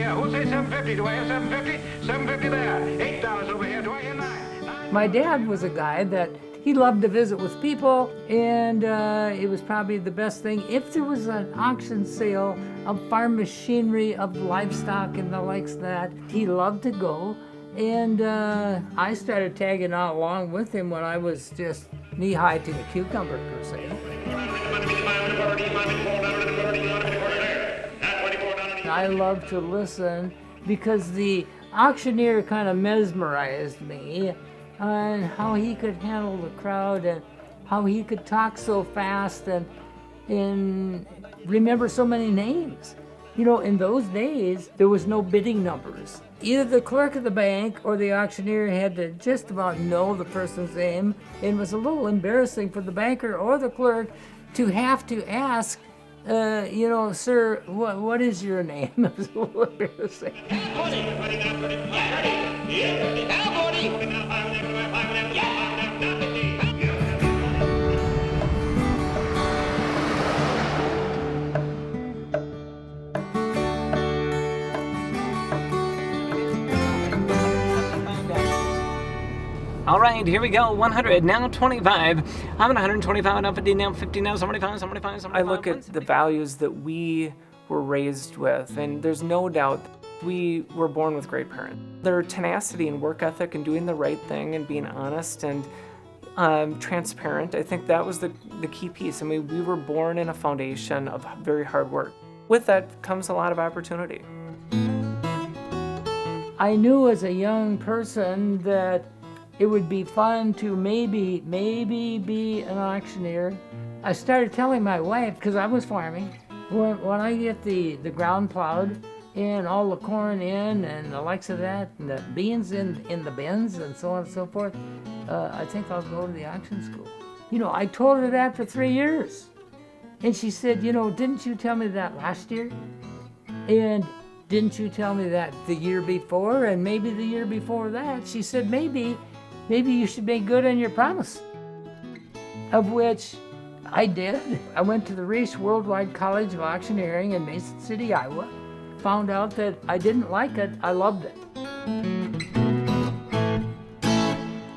here? Who say 750? Do I hear 750? 750 there. $8 over here. Do I hear 9? My dad was a guy that he loved to visit with people, and it was probably the best thing. If there was an auction sale of farm machinery, of livestock and the likes of that, he loved to go. And I started tagging out along with him when I was just knee-high to the cucumber, per se. I love to listen because the auctioneer kind of mesmerized me on how he could handle the crowd and how he could talk so fast and remember so many names. You know, in those days, there was no bidding numbers. Either the clerk of the bank or the auctioneer had to just about know the person's name, and it was a little embarrassing for the banker or the clerk to have to ask, sir, what is your name? It was a little embarrassing. All right, here we go. 100, now 25. I'm at 125, now 50, now 50, now 75. I look at the values that we were raised with, and there's no doubt we were born with great parents. Their tenacity and work ethic and doing the right thing and being honest and transparent, I think that was the key piece. I mean, we were born in a foundation of very hard work. With that comes a lot of opportunity. I knew as a young person that it would be fun to maybe be an auctioneer. I started telling my wife, because I was farming, when I get the ground plowed and all the corn in and the likes of that, and the beans in the bins and so on and so forth, I think I'll go to the auction school. You know, I told her that for 3 years. And she said, didn't you tell me that last year? And didn't you tell me that the year before and maybe the year before that? She said, maybe you should make good on your promise. Of which I did. I went to the Reese Worldwide College of Auctioneering in Mason City, Iowa. Found out that I didn't like it, I loved it.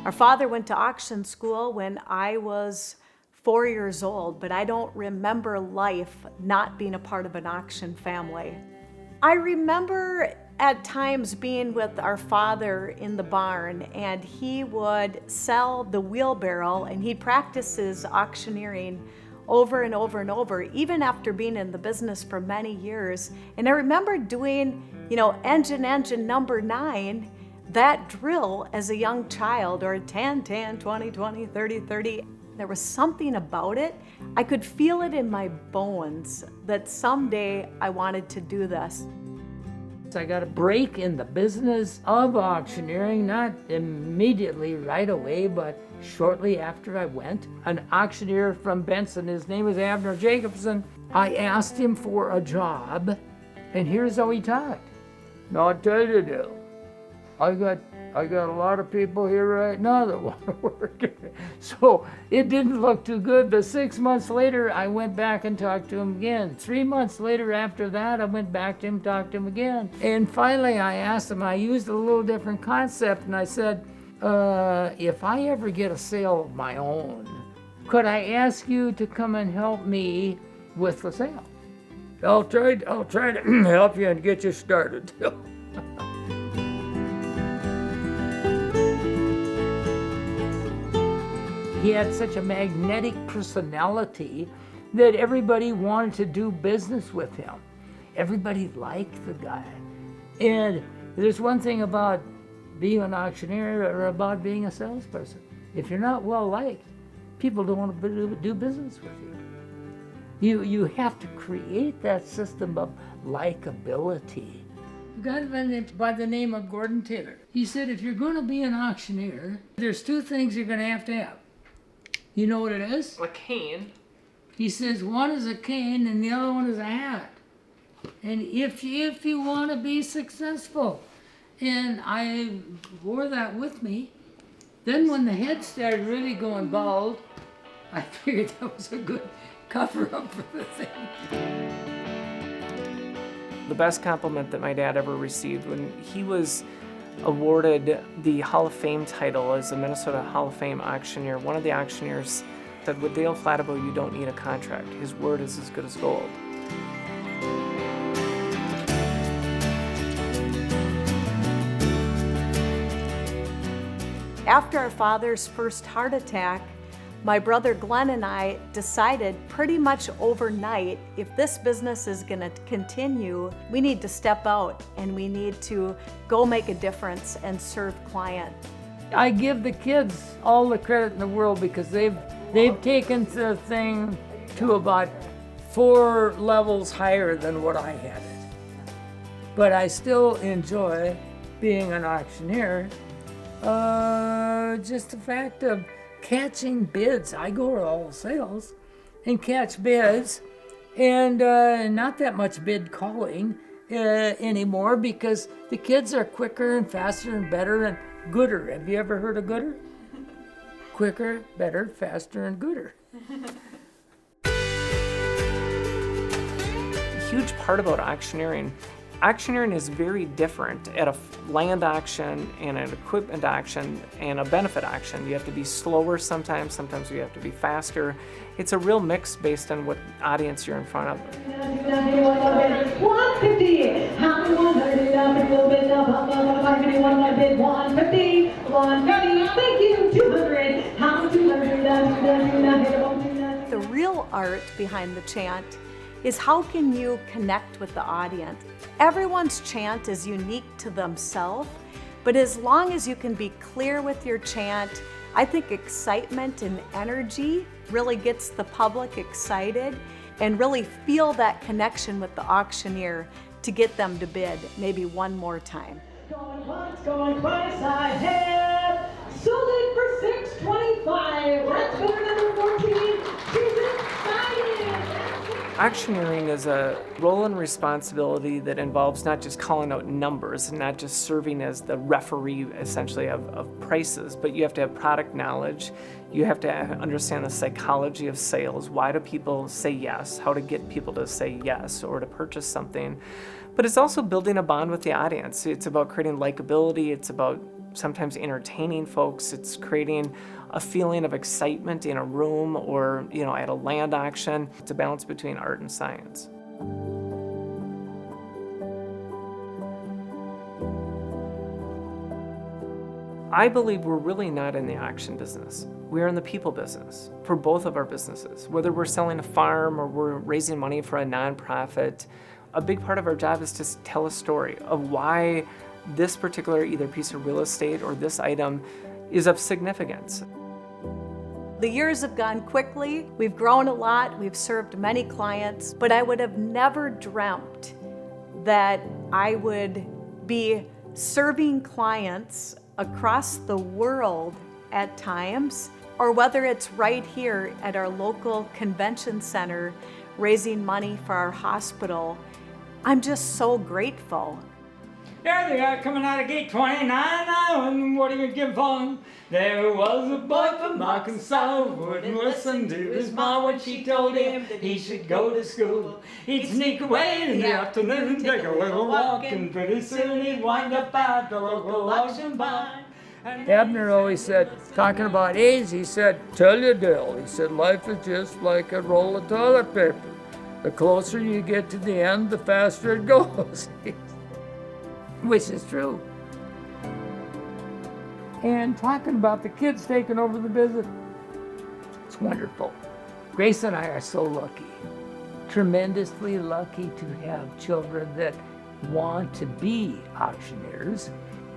Our father went to auction school when I was 4 years old, but I don't remember life not being a part of an auction family. I remember at times being with our father in the barn, and he would sell the wheelbarrow, and he practices auctioneering over and over and over, even after being in the business for many years. And I remember doing, engine number 9, that drill as a young child, or 10, 20, 20, 30, 30. There was something about it. I could feel it in my bones that someday I wanted to do this. I got a break in the business of auctioneering, not immediately right away, but shortly after I went. An auctioneer from Benson, his name was Abner Jacobson. I asked him for a job, and here's how he talked. Now I'll tell you, Dale, I got a lot of people here right now that want to work. So it didn't look too good, but 6 months later, I went back and talked to him again. 3 months later after that, I went back to him, talked to him again. And finally, I asked him, I used a little different concept, and I said, if I ever get a sale of my own, could I ask you to come and help me with the sale? I'll try to help you and get you started. He had such a magnetic personality that everybody wanted to do business with him. Everybody liked the guy. And there's one thing about being an auctioneer or about being a salesperson. If you're not well liked, people don't want to do business with you. You have to create that system of likability. A guy by the name of Gordon Taylor. He said, if you're going to be an auctioneer, there's 2 things you're going to have. You know what it is? A cane. He says one is a cane and the other one is a hat. And if you want to be successful, and I wore that with me, then when the head started really going bald, I figured that was a good cover-up for the thing. The best compliment that my dad ever received when he was awarded the Hall of Fame title as a Minnesota Hall of Fame auctioneer, one of the auctioneers said, with Dale Flattable, you don't need a contract. His word is as good as gold. After our father's first heart attack, my brother Glenn and I decided pretty much overnight, if this business is going to continue, we need to step out and we need to go make a difference and serve clients. I give the kids all the credit in the world because they've taken the thing to about 4 levels higher than what I had it. But I still enjoy being an auctioneer. Just the fact of catching bids. I go to all sales and catch bids, and not that much bid calling anymore because the kids are quicker and faster and better and gooder. Have you ever heard of gooder? Quicker, better, faster, and gooder. A huge part about auctioneering is very different at a land auction and an equipment auction and a benefit auction. You have to be slower sometimes you have to be faster. It's a real mix based on what audience you're in front of. 150, how many 100 up and a little bit up, 150, 150, 150, thank you, 200, how many 200 up, The real art behind the chant is how can you connect with the audience? Everyone's chant is unique to themselves, but as long as you can be clear with your chant, I think excitement and energy really gets the public excited and really feel that connection with the auctioneer to get them to bid maybe one more time. going twice ahead, sold it for $625, that's for number 14, she's excited. Auctioneering is a role and responsibility that involves not just calling out numbers and not just serving as the referee essentially of prices, but you have to have product knowledge. You have to understand the psychology of sales. Why do people say yes? How to get people to say yes or to purchase something. But it's also building a bond with the audience. It's about creating likability. It's about sometimes entertaining folks. It's creating a feeling of excitement in a room or, at a land auction. It's a balance between art and science. I believe we're really not in the auction business. We're in the people business for both of our businesses. Whether we're selling a farm or we're raising money for a nonprofit, a big part of our job is to tell a story of why this particular either piece of real estate or this item is of significance. The years have gone quickly. We've grown a lot. We've served many clients, but I would have never dreamt that I would be serving clients across the world at times, or whether it's right here at our local convention center raising money for our hospital. I'm just so grateful. There they are coming out of gate 29 now, and what are you give on? There was a boy from Arkansas who wouldn't listen to his mom when she told him that he should go to school. He'd sneak away in the afternoon, take a little walk, and pretty soon he'd wind up at the local auction barn. Abner always said, talking about age, he said, tell you Dale, he said, life is just like a roll of toilet paper. The closer you get to the end, the faster it goes. Which is true. And talking about the kids taking over the business, it's wonderful. Grace and I are so lucky, tremendously lucky to have children that want to be auctioneers,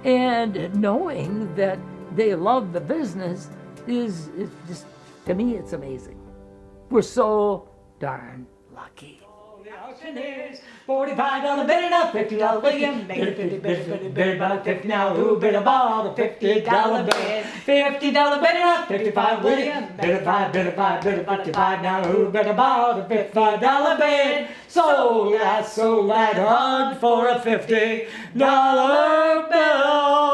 and knowing that they love the business is just, to me, it's amazing. We're so darn lucky. Auctioneers, $45 bid and a $50 William, make it 50 bid about 50 now, who bid about a $50 bid? $50 bid and a 55 William, bid a 5, bid a 5, bid a 55 now, who bid about a $55 bid? Sold that hard for a $50 bill.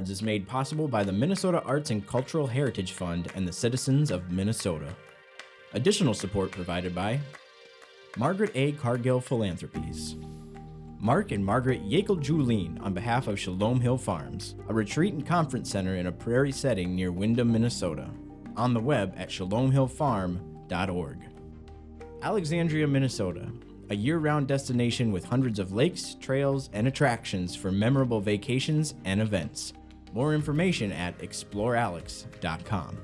Cards is made possible by the Minnesota Arts and Cultural Heritage Fund and the citizens of Minnesota. Additional support provided by Margaret A. Cargill Philanthropies, Mark and Margaret Yakel-Julien on behalf of Shalom Hill Farms, a retreat and conference center in a prairie setting near Windham, Minnesota. On the web at shalomhillfarm.org. Alexandria, Minnesota, a year-round destination with hundreds of lakes, trails, and attractions for memorable vacations and events. More information at explorealex.com.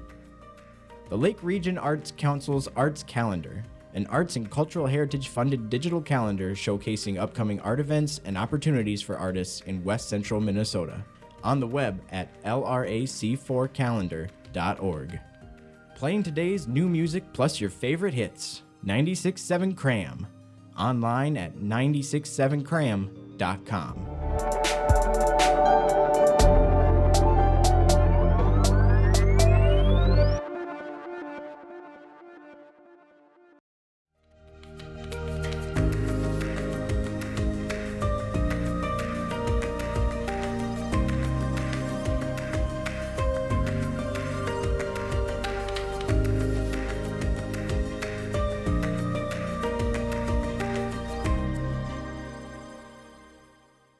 The Lake Region Arts Council's Arts Calendar, an arts and cultural heritage funded digital calendar showcasing upcoming art events and opportunities for artists in West Central Minnesota. On the web at lrac4calendar.org. Playing today's new music plus your favorite hits. 96.7 Cram. Online at 967cram.com.